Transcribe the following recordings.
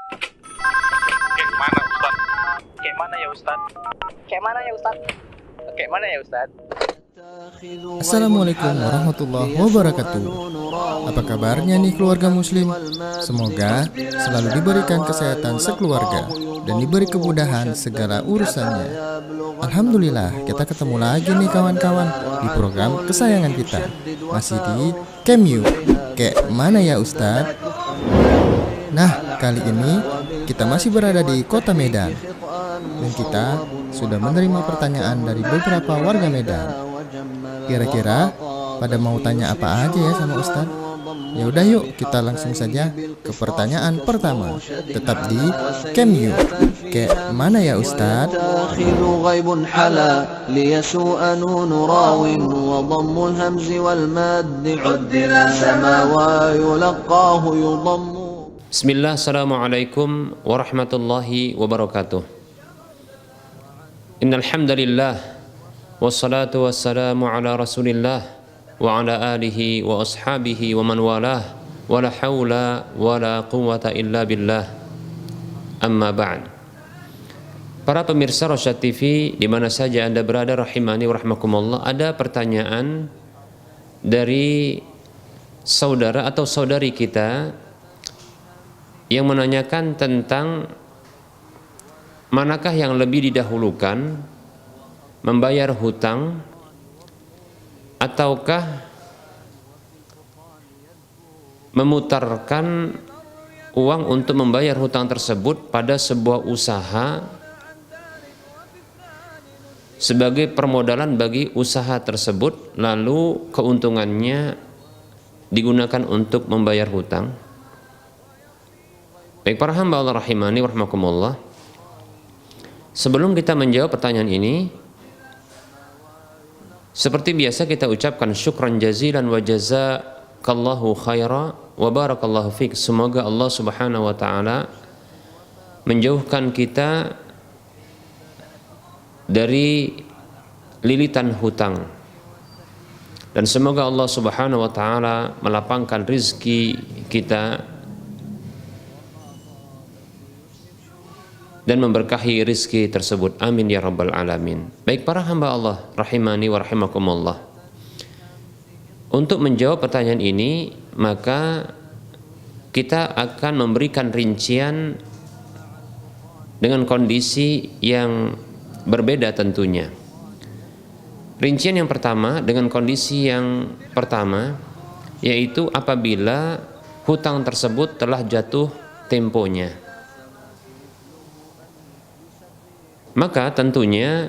Kayak mana Ustaz? Kayak mana ya Ustaz? Kayak mana ya Ustaz? Kayak mana ya Ustaz? Assalamualaikum warahmatullahi wabarakatuh. Apa kabarnya nih keluarga muslim? Semoga selalu diberikan kesehatan sekeluarga dan diberi kemudahan segala urusannya. Alhamdulillah, kita ketemu lagi nih kawan-kawan di program kesayangan kita. Masih di KMU. Kayak mana ya Ustadz? Nah, kali ini kita masih berada di kota Medan. Dan kita sudah menerima pertanyaan dari beberapa warga Medan. Kira-kira pada mau tanya apa aja ya sama Ustadz? Ya udah yuk kita langsung saja ke pertanyaan pertama. Tetap di KMU. Kayak mana ya Ustadz? Bismillah, assalamualaikum warahmatullahi wabarakatuh. Innal hamdalillah wassalatu wassalamu ala Rasulillah wa ala alihi wa ashabihi wa man walah wa la haula wa la quwwata illa billah. Amma ba'd. Para pemirsa Rosyad TV di mana saja Anda berada rahimani wa rahmakumullah, ada pertanyaan dari saudara atau saudari kita yang menanyakan tentang manakah yang lebih didahulukan, membayar hutang ataukah memutarkan uang untuk membayar hutang tersebut pada sebuah usaha sebagai permodalan bagi usaha tersebut, lalu keuntungannya digunakan untuk membayar hutang. Baik para hamba Allah rahimani wa rahmakumullah, sebelum kita menjawab pertanyaan ini, seperti biasa kita ucapkan syukran jazilan wa jazakallahu khaira wa barakallahu fiik. Semoga Allah subhanahu wa ta'ala menjauhkan kita dari lilitan hutang, dan semoga Allah subhanahu wa ta'ala melapangkan rizki kita dan memberkahi rizki tersebut. Amin ya rabbal alamin. Baik para hamba Allah rahimani wa rahimakumullah, untuk menjawab pertanyaan ini maka kita akan memberikan rincian dengan kondisi yang berbeda tentunya. Rincian yang pertama dengan kondisi yang pertama, yaitu apabila hutang tersebut telah jatuh temponya, maka tentunya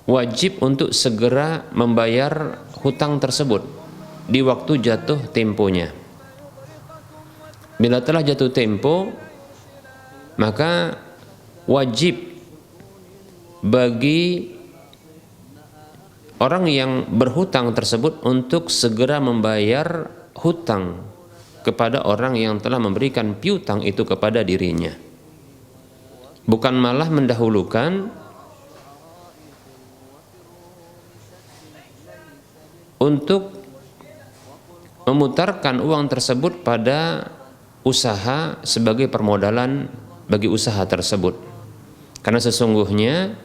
wajib untuk segera membayar hutang tersebut di waktu jatuh temponya. Bila telah jatuh tempo, maka wajib bagi orang yang berhutang tersebut untuk segera membayar hutang kepada orang yang telah memberikan piutang itu kepada dirinya, bukan malah mendahulukan untuk memutarkan uang tersebut pada usaha sebagai permodalan bagi usaha tersebut. Karena sesungguhnya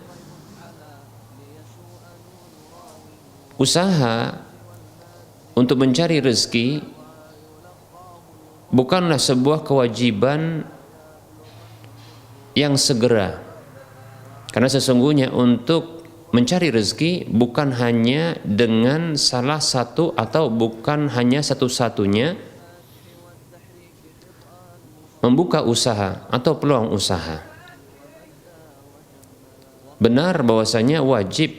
usaha untuk mencari rezeki bukanlah sebuah kewajiban yang segera, karena sesungguhnya untuk mencari rezeki bukan hanya dengan salah satu atau bukan hanya satu-satunya membuka usaha atau peluang usaha. Benar bahwasanya wajib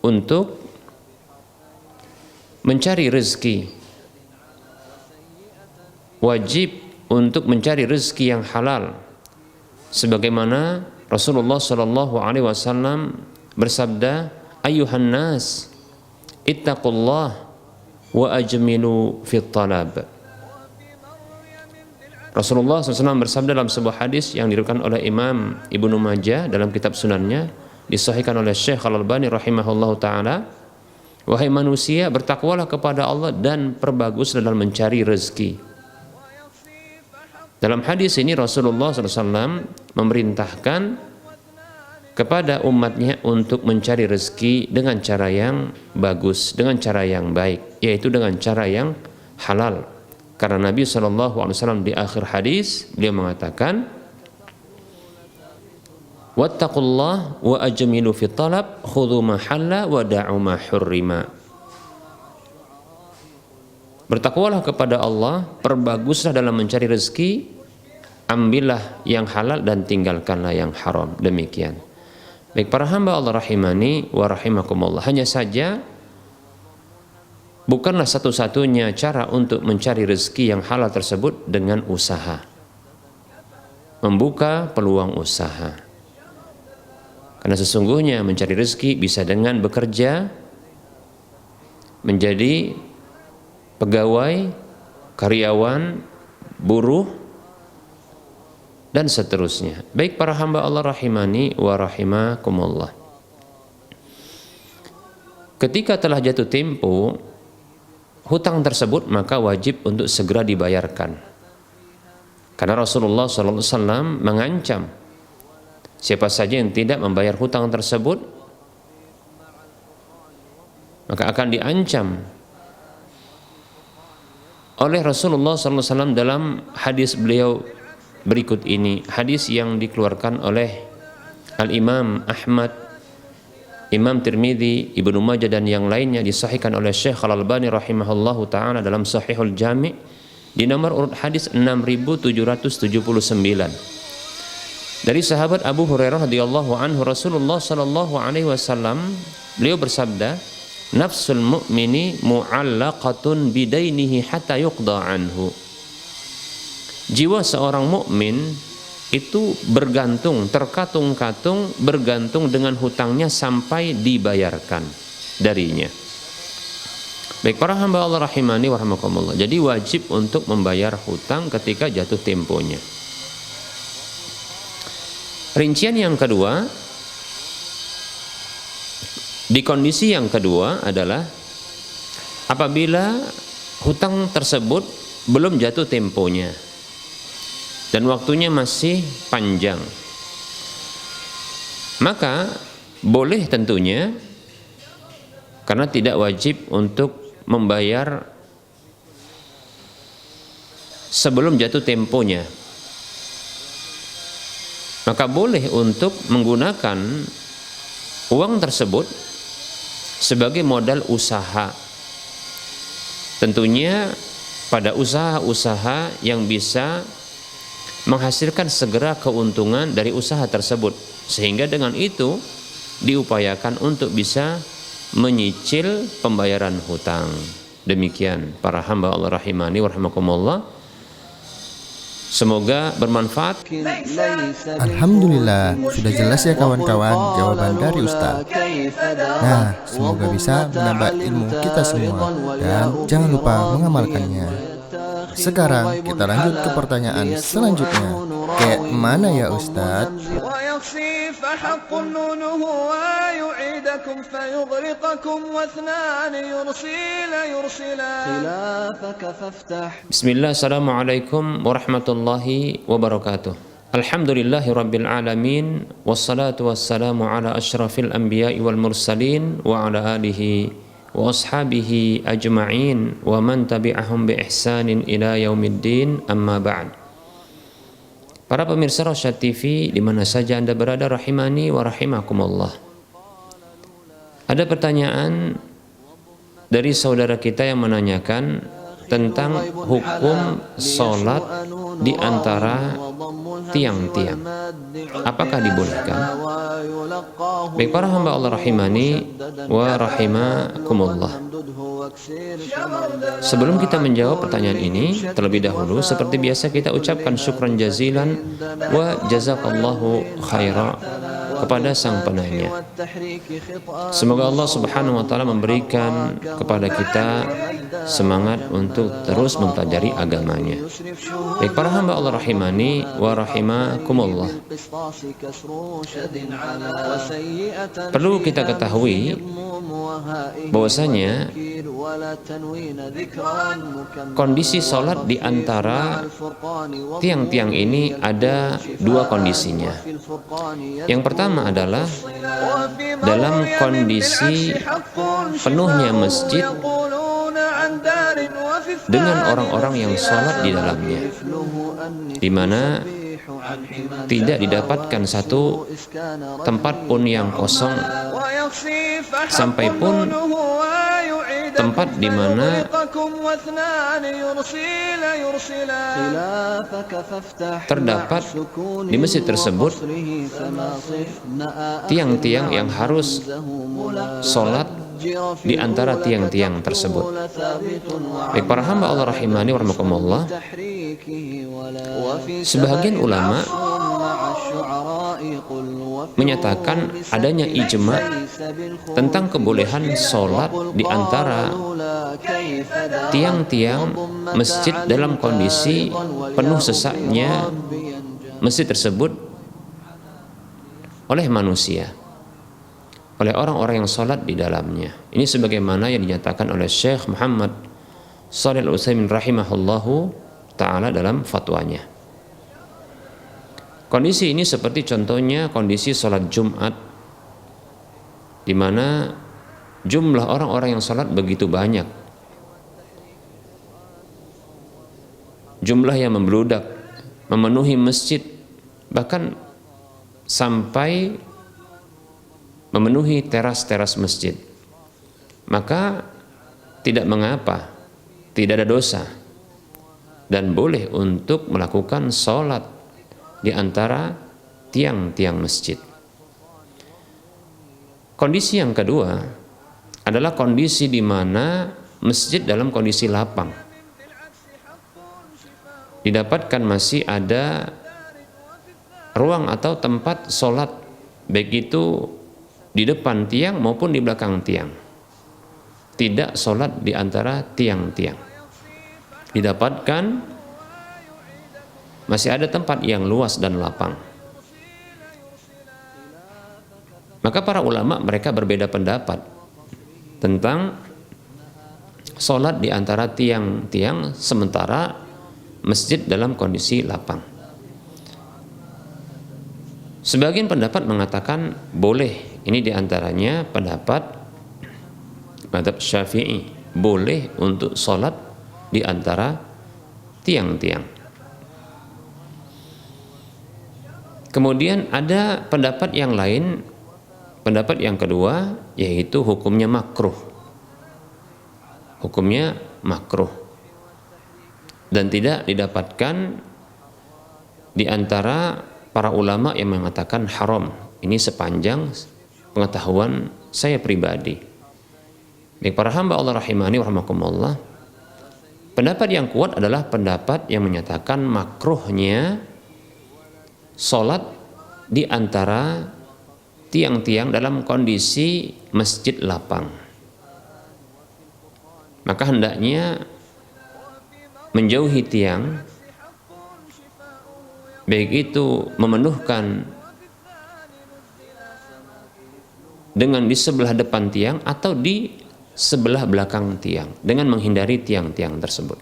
untuk mencari rezeki, wajib untuk mencari rezeki yang halal, sebagaimana Rasulullah Shallallahu Alaihi Wasallam bersabda, "Ayuhan nas, ittaqullah wa ajmilu fit talab." Rasulullah SAW bersabda dalam sebuah hadis yang diriwayatkan oleh Imam Ibnu Majah dalam kitab sunannya, disahihkan oleh Syekh Al-Albani rahimahullahu taala, "Wahai manusia, bertakwalah kepada Allah dan perbagus dalam mencari rezeki." Dalam hadis ini Rasulullah SAW memerintahkan kepada umatnya untuk mencari rezeki dengan cara yang bagus, dengan cara yang baik, yaitu dengan cara yang halal. Karena Nabi SAW di akhir hadis beliau mengatakan, wattaqullah wa ajmilu fit talab, khudhu ma halla wa da'u ma hurrima. Bertakwalah kepada Allah, perbaguslah dalam mencari rezeki, ambillah yang halal dan tinggalkanlah yang haram. Demikian. Baik para hamba Allah rahimani wa rahimakumullah, hanya saja bukanlah satu-satunya cara untuk mencari rezeki yang halal tersebut dengan usaha, membuka peluang usaha. Karena sesungguhnya mencari rezeki bisa dengan bekerja, menjadi pegawai, karyawan, buruh, dan seterusnya. Baik para hamba Allah rahimani wa rahimakumullah. Ketika telah jatuh tempo hutang tersebut, maka wajib untuk segera dibayarkan. Karena Rasulullah SAW mengancam siapa saja yang tidak membayar hutang tersebut, maka akan diancam oleh Rasulullah SAW dalam hadis beliau berikut ini, hadis yang dikeluarkan oleh Al-Imam Ahmad, Imam Tirmidzi, Ibnu Majah dan yang lainnya, disahihkan oleh Syekh Al-Albani rahimahullahu taala dalam Sahihul Jami' di nomor urut hadis 6779. Dari sahabat Abu Hurairah radhiyallahu anhu, Rasulullah sallallahu alaihi wasallam beliau bersabda, nafsul mu'mini mu'allaqatun bidainihi hatta yuqda anhu. Jiwa seorang mukmin itu bergantung, terkatung-katung, bergantung dengan hutangnya sampai dibayarkan darinya. Baik para hamba Allah rahimani wa rahimakumullah, jadi wajib untuk membayar hutang ketika jatuh temponya. Rincian yang kedua, di kondisi yang kedua adalah apabila hutang tersebut belum jatuh temponya dan waktunya masih panjang, maka boleh tentunya, karena tidak wajib untuk membayar sebelum jatuh temponya, maka boleh untuk menggunakan uang tersebut sebagai modal usaha. Tentunya pada usaha-usaha yang bisa menghasilkan segera keuntungan dari usaha tersebut, sehingga dengan itu diupayakan untuk bisa menyicil pembayaran hutang. Demikian para hamba Allah rahimani wa rahimakumullah. Semoga bermanfaat. Alhamdulillah, sudah jelas ya kawan-kawan jawaban dari Ustaz. Nah, semoga bisa menambah ilmu kita semua dan jangan lupa mengamalkannya. Sekarang kita lanjut ke pertanyaan selanjutnya. Kayak mana ya Ustaz? Bismillah, assalamualaikum warahmatullahi wabarakatuh. Alhamdulillahi rabbil alamin, wassalatu wassalamu ala ashrafil anbiya'i wal mursalin wa ala alihi wa ashabihi ajma'in wa man tabi'ahum bi ihsanin ila yaumiddin, amma ba'd. Para pemirsa Rosyad TV di mana saja Anda berada rahimani wa rahimakumullah. Ada pertanyaan dari saudara kita yang menanyakan tentang hukum sholat di antara tiang-tiang. Apakah dibolehkan? Baik para hamba Allah rahimani wa rahimakumullah. Sebelum kita menjawab pertanyaan ini, terlebih dahulu seperti biasa kita ucapkan syukran jazilan wa jazakallahu khaira kepada sang penanya. Semoga Allah Subhanahu wa taala memberikan kepada kita semangat untuk terus mempelajari agamanya. Baik para hamba Allah rahimani wa rahimakumullah, perlu kita ketahui bahwasanya kondisi sholat di antara tiang-tiang ini ada dua kondisinya. Yang pertama adalah dalam kondisi penuhnya masjid dengan orang-orang yang sholat di dalamnya, di mana tidak didapatkan satu tempat pun yang kosong, sampai pun tempat di mana terdapat di masjid tersebut tiang-tiang yang harus sholat di antara tiang-tiang tersebut. Baik para hamba Allah rahimani wa rahimakumullah, sebagian ulama menyatakan adanya ijma tentang kebolehan sholat di antara tiang-tiang masjid dalam kondisi penuh sesaknya masjid tersebut oleh manusia, oleh orang-orang yang sholat di dalamnya. Ini sebagaimana yang dinyatakan oleh Syekh Muhammad Shalih Al-Utsaimin rahimahullahu ta'ala dalam fatwanya. Kondisi ini seperti contohnya kondisi sholat Jumat, di mana jumlah orang-orang yang sholat begitu banyak, jumlah yang membludak memenuhi masjid, bahkan sampai memenuhi teras-teras masjid. Maka tidak mengapa, tidak ada dosa, dan boleh untuk melakukan sholat di antara tiang-tiang masjid. Kondisi yang kedua adalah kondisi di mana masjid dalam kondisi lapang, didapatkan masih ada ruang atau tempat sholat, baik itu di depan tiang maupun di belakang tiang, tidak sholat di antara tiang-tiang, didapatkan masih ada tempat yang luas dan lapang. Maka para ulama mereka berbeda pendapat tentang sholat di antara tiang-tiang sementara masjid dalam kondisi lapang. Sebagian pendapat mengatakan boleh. Ini diantaranya pendapat mazhab Syafi'i, boleh untuk sholat di antara tiang-tiang. Kemudian ada pendapat yang lain, pendapat yang kedua, yaitu hukumnya makruh. Hukumnya makruh dan tidak didapatkan di antara para ulama yang mengatakan haram. Ini sepanjang pengetahuan saya pribadi. Baik para hamba Allah rahimani wa rahimakumullah, pendapat yang kuat adalah pendapat yang menyatakan makruhnya sholat di antara tiang-tiang dalam kondisi masjid lapang. Maka hendaknya menjauhi tiang, baik itu memenuhkan dengan di sebelah depan tiang atau di sebelah belakang tiang, dengan menghindari tiang-tiang tersebut.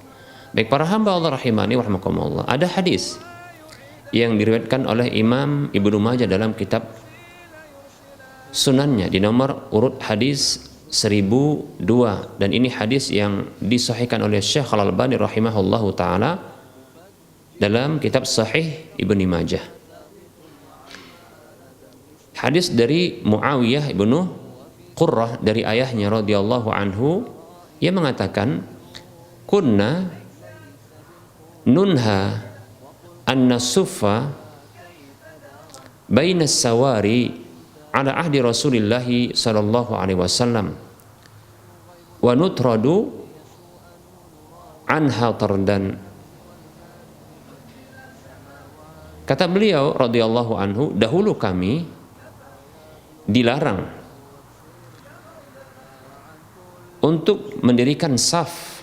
Baik para hamba Allah rahimani wa rahimakumullah, ada hadis yang diriwayatkan oleh Imam Ibnu Majah dalam kitab sunannya di nomor urut hadis 1002, dan ini hadis yang disahihkan oleh Syekh Al-Albani rahimahullahu taala dalam kitab Sahih Ibnu Majah. Hadis dari Muawiyah ibnu Qurrah dari ayahnya radhiyallahu anhu, ia mengatakan, kunna nunha an-nasuffa baina sawari ala ahdi Rasulillah sallallahu alaihi wasallam wa nutradu anha tardan. Kata beliau radhiyallahu anhu, dahulu kami dilarang untuk mendirikan saf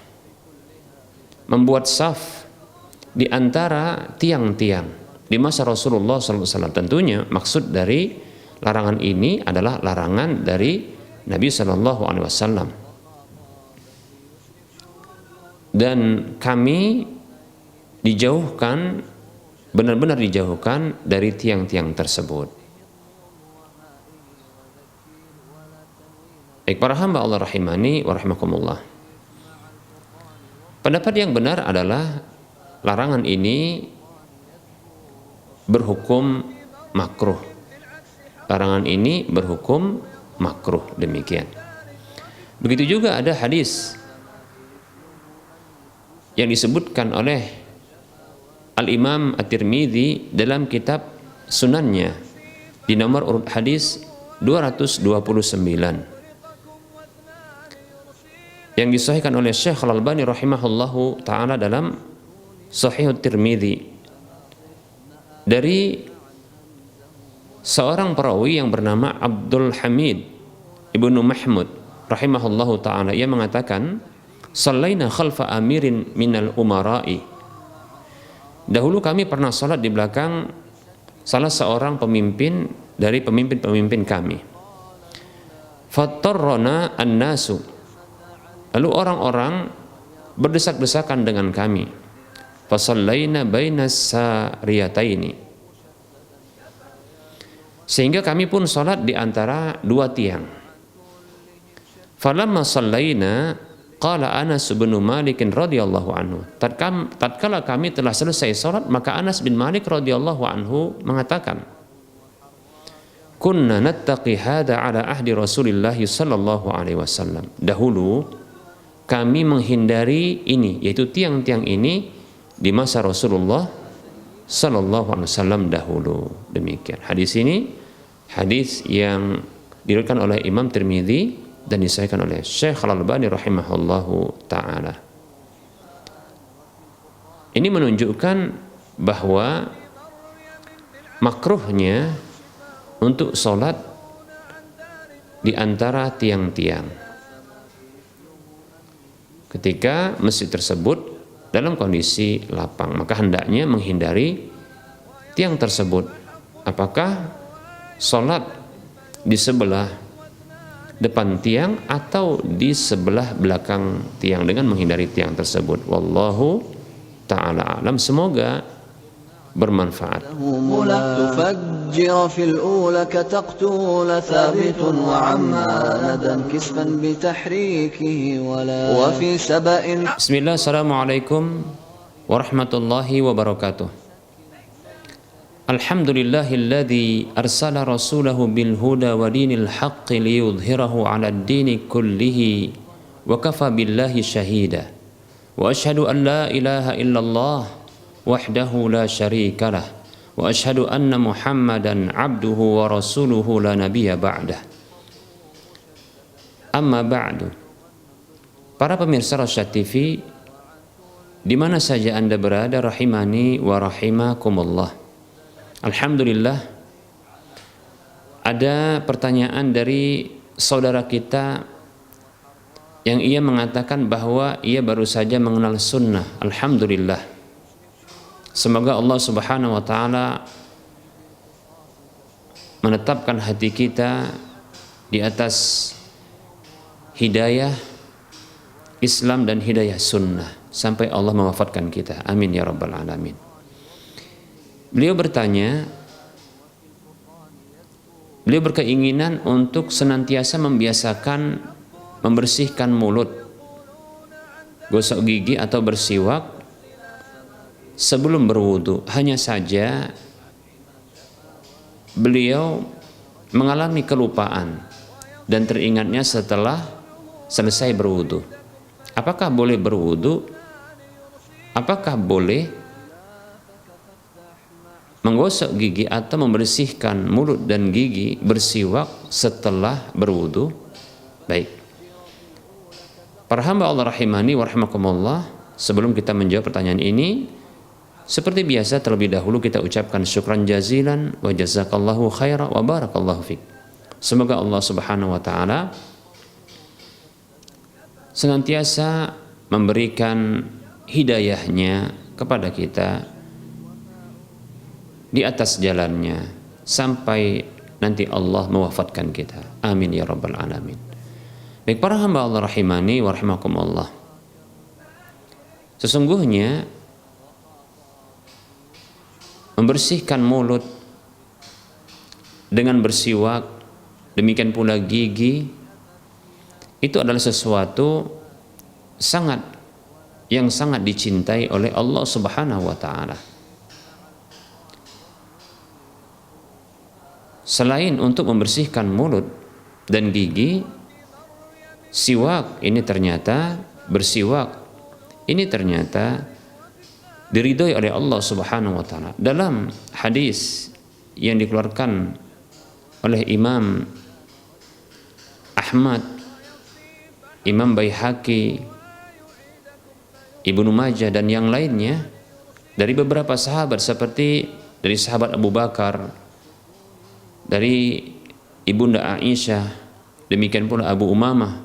membuat saf di antara tiang-tiang di masa Rasulullah SAW. Tentunya maksud dari larangan ini adalah larangan dari Nabi SAW. Dan kami dijauhkan, benar-benar dijauhkan dari tiang-tiang tersebut. Baik para hamba Allah rahimani wa rahimakumullah. Pendapat yang benar adalah larangan ini berhukum makruh. Larangan ini berhukum makruh, demikian. Begitu juga ada hadis yang disebutkan oleh Al-Imam At-Tirmidzi dalam kitab Sunannya di nomor urut hadis 229 yang disahihkan oleh Syekh Al-Albani rahimahullahu taala dalam Sahih At-Tirmidzi dari seorang perawi yang bernama Abdul Hamid Ibnu Mahmud rahimahullahu taala. Ia mengatakan, "Shallaina khalfa amirin minal umara'i." Dahulu kami pernah salat di belakang salah seorang pemimpin dari pemimpin-pemimpin kami. Fattarrana an-nasu. Lalu orang-orang berdesak-desakan dengan kami. Fasallaina bainas sariyataini. Sehingga kami pun salat di antara dua tiang. Falamma sallaina qala Anas bin Malik radhiyallahu anhu. Tatkala kami telah selesai salat, maka Anas bin Malik radhiyallahu anhu mengatakan, "Kunna nattaqi hada ala ahdi Rasulillah sallallahu alaihi wasallam." Dahulu kami menghindari ini, yaitu tiang-tiang ini di masa Rasulullah sallallahu alaihi wasallam dahulu. Demikian. Hadis ini hadis yang diriwayatkan oleh Imam Tirmidzi dan disahihkan oleh Syekh Al-Albani rahimahullahu taala. Ini menunjukkan bahwa makruhnya untuk sholat di antara tiang-tiang ketika masjid tersebut dalam kondisi lapang, maka hendaknya menghindari tiang tersebut. Apakah sholat di sebelah depan tiang atau di sebelah belakang tiang dengan menghindari tiang tersebut. Wallahu ta'ala alam. Semoga bermanfaat. Bismillah, assalamualaikum warahmatullahi wabarakatuh. Alhamdulillahilladzi arsala rasulahu bil huda wa dinil haqqi liyudhhirahu 'alad dini kullihi wa kafa billahi shahida. Wa asyhadu an la ilaha illallah wahdahu la syarika lah wa asyhadu anna Muhammadan abduhu wa rasuluhu la nabiyya ba'dah. Amma ba'du. Para pemirsa Rasyad TV di mana saja Anda berada, rahimani wa rahimakumullah. Alhamdulillah, ada pertanyaan dari saudara kita yang ia mengatakan bahwa ia baru saja mengenal sunnah. Alhamdulillah. Semoga Allah Subhanahu wa taala menetapkan hati kita di atas hidayah Islam dan hidayah sunnah sampai Allah mewafatkan kita. Amin ya rabbal alamin. Beliau bertanya, beliau berkeinginan untuk senantiasa membiasakan membersihkan mulut, gosok gigi atau bersiwak sebelum berwudu. Hanya saja beliau mengalami kelupaan dan teringatnya setelah selesai berwudu. Apakah boleh berwudu? Apakah boleh menggosok gigi atau membersihkan mulut dan gigi, bersiwak setelah berwudu? Baik. Para hamba Allah rahimani wa rahimakumullah, sebelum kita menjawab pertanyaan ini, seperti biasa terlebih dahulu kita ucapkan syukran jazilan wa jazakallahu khaira wa barakallahu fik. Semoga Allah Subhanahu wa taala senantiasa memberikan hidayahnya kepada kita di atas jalannya sampai nanti Allah mewafatkan kita. Amin ya rabbal alamin. Baik para hamba Allah rahimani wa rahimakumullah. Sesungguhnya membersihkan mulut dengan bersiwak, demikian pula gigi, itu adalah sesuatu yang sangat dicintai oleh Allah Subhanahu wa taala. Selain untuk membersihkan mulut dan gigi, bersiwak ini ternyata diridhoi oleh Allah Subhanahu wa taala. Dalam hadis yang dikeluarkan oleh Imam Ahmad, Imam Baihaqi, Ibnu Majah dan yang lainnya dari beberapa sahabat seperti dari sahabat Abu Bakar, dari Ibunda Aisyah, demikian pula Abu Umamah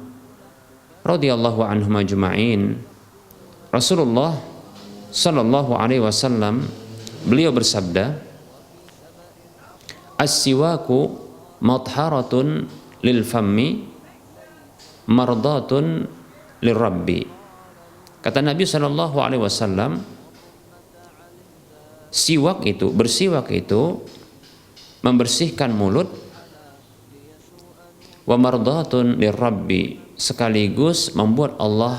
radhiyallahu anhum ajma'in. Rasulullah sallallahu alaihi wasallam beliau bersabda, "As-siwaku matharatun lil fammi mardatun lirabbi." Kata Nabi sallallahu alaihi wasallam, bersiwak itu membersihkan mulut, wa mardatun lirabbi, sekaligus membuat Allah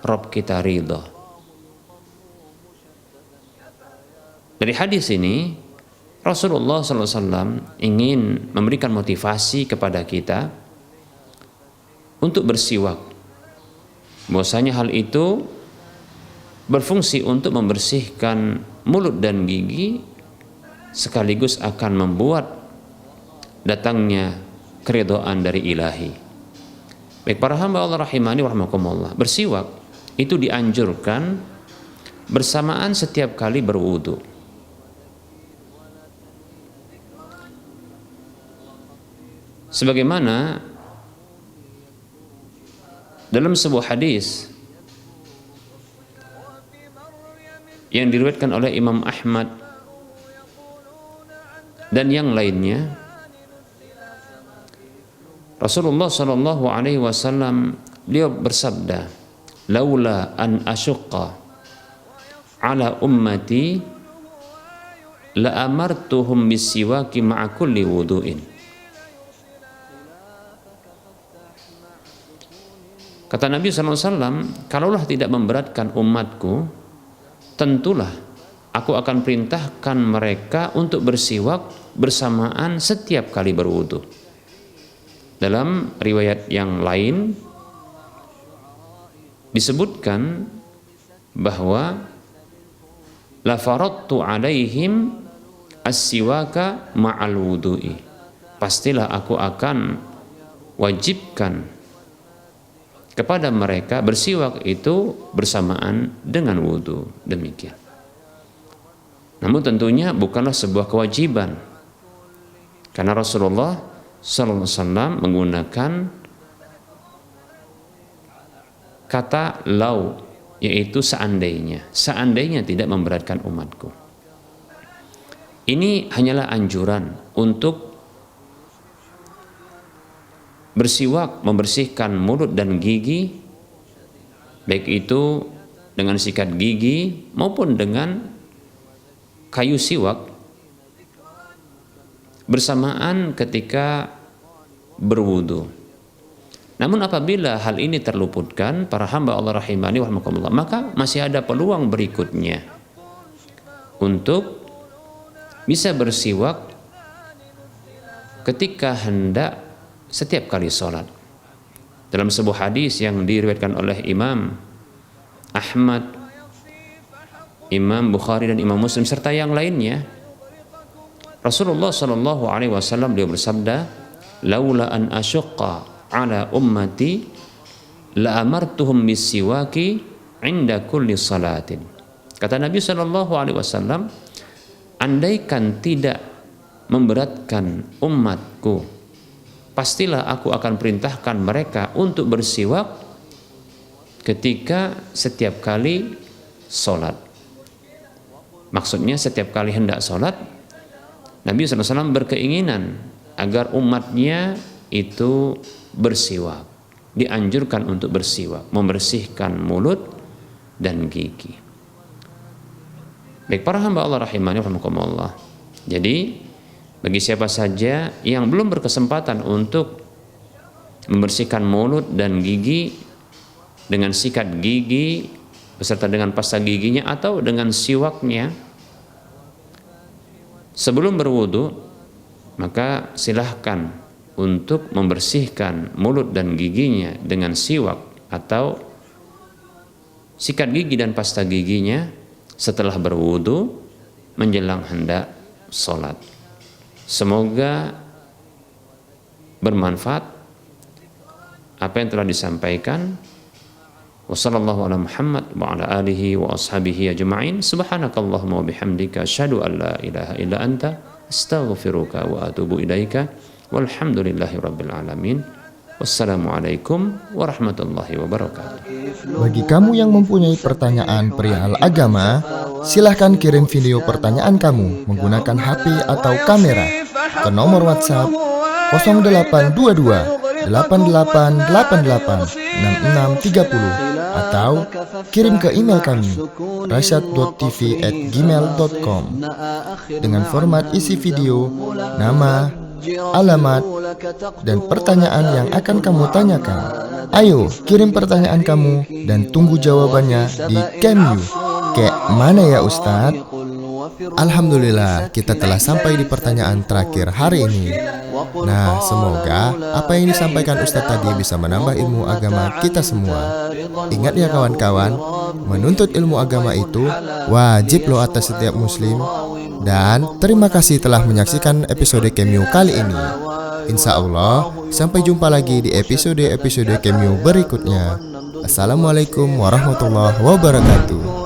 Rabb kita ridha. Dari hadis ini Rasulullah SAW ingin memberikan motivasi kepada kita untuk bersiwak, bahwasanya hal itu berfungsi untuk membersihkan mulut dan gigi, sekaligus akan membuat datangnya keridhaan dari ilahi. Baik para hamba Allah rahimani wa rahimakumullah, bersiwak itu dianjurkan bersamaan setiap kali berwudu. Sebagaimana dalam sebuah hadis yang diriwayatkan oleh Imam Ahmad dan yang lainnya, Rasulullah sallallahu alaihi wasallam beliau bersabda, "Laula an asyqa ala ummati la amartuhum bisiwaki ma'a kulli wudu'in." Kata Nabi SAW, kalaulah tidak memberatkan umatku, tentulah aku akan perintahkan mereka untuk bersiwak bersamaan setiap kali berwudu. Dalam riwayat yang lain disebutkan bahwa la faradtu alaihim as-siwaka ma'al wudu'i. Pastilah aku akan wajibkan kepada mereka bersiwak itu bersamaan dengan wudu. Demikian. Namun tentunya bukanlah sebuah kewajiban, karena Rasulullah SAW menggunakan kata lau, yaitu seandainya tidak memberatkan umatku. Ini hanyalah anjuran untuk bersiwak, membersihkan mulut dan gigi, baik itu dengan sikat gigi maupun dengan kayu siwak, bersamaan ketika berwudu. Namun apabila hal ini terluputkan, para hamba Allah rahimani wa rahimakumullah, maka masih ada peluang berikutnya untuk bisa bersiwak ketika hendak setiap kali sholat. Dalam sebuah hadis yang diriwayatkan oleh Imam Ahmad, Imam Bukhari dan Imam Muslim serta yang lainnya, Rasulullah sallallahu alaihi wasallam beliau bersabda, "Laula an asyqa ala ummati la amartuhum bisiwaki 'inda kulli salatin." Kata Nabi sallallahu alaihi wasallam, andaikan tidak memberatkan umatku, pastilah aku akan perintahkan mereka untuk bersiwak ketika setiap kali sholat. Maksudnya setiap kali hendak sholat, Nabi SAW berkeinginan agar umatnya itu bersiwak, dianjurkan untuk bersiwak, membersihkan mulut dan gigi. Baik para hamba Allah rahimani rahimakumullah. Jadi bagi siapa saja yang belum berkesempatan untuk membersihkan mulut dan gigi dengan sikat gigi beserta dengan pasta giginya atau dengan siwaknya sebelum berwudu, maka silahkan untuk membersihkan mulut dan giginya dengan siwak atau sikat gigi dan pasta giginya setelah berwudu menjelang hendak sholat. Semoga bermanfaat apa yang telah disampaikan. Wassallallahu ala Muhammad wa ala alihi wa ashabihi ajma'in. Subhanakallahumma wa bihamdika asyhadu an la ilaha illa anta astaghfiruka wa atubu ilaika. Walhamdulillahi rabbil alamin. Wassalamualaikum warahmatullahi wabarakatuh. Bagi kamu yang mempunyai pertanyaan perihal agama, silahkan kirim video pertanyaan kamu menggunakan HP atau kamera ke nomor WhatsApp 0822 8888 6630 atau kirim ke email kami rasyad.tv@gmail.com dengan format isi video, nama, alamat, dan pertanyaan yang akan kamu tanyakan. Ayo kirim pertanyaan kamu dan tunggu jawabannya di Kemyu. Kayak mana ya Ustadz? Alhamdulillah, kita telah sampai di pertanyaan terakhir hari ini. Nah, semoga apa yang disampaikan Ustadz tadi bisa menambah ilmu agama kita semua. Ingat ya kawan-kawan, menuntut ilmu agama itu wajib loh atas setiap muslim. Dan terima kasih telah menyaksikan episode Kemyu kali ini. Insya Allah, sampai jumpa lagi di episode-episode Kemyu berikutnya. Assalamualaikum warahmatullahi wabarakatuh.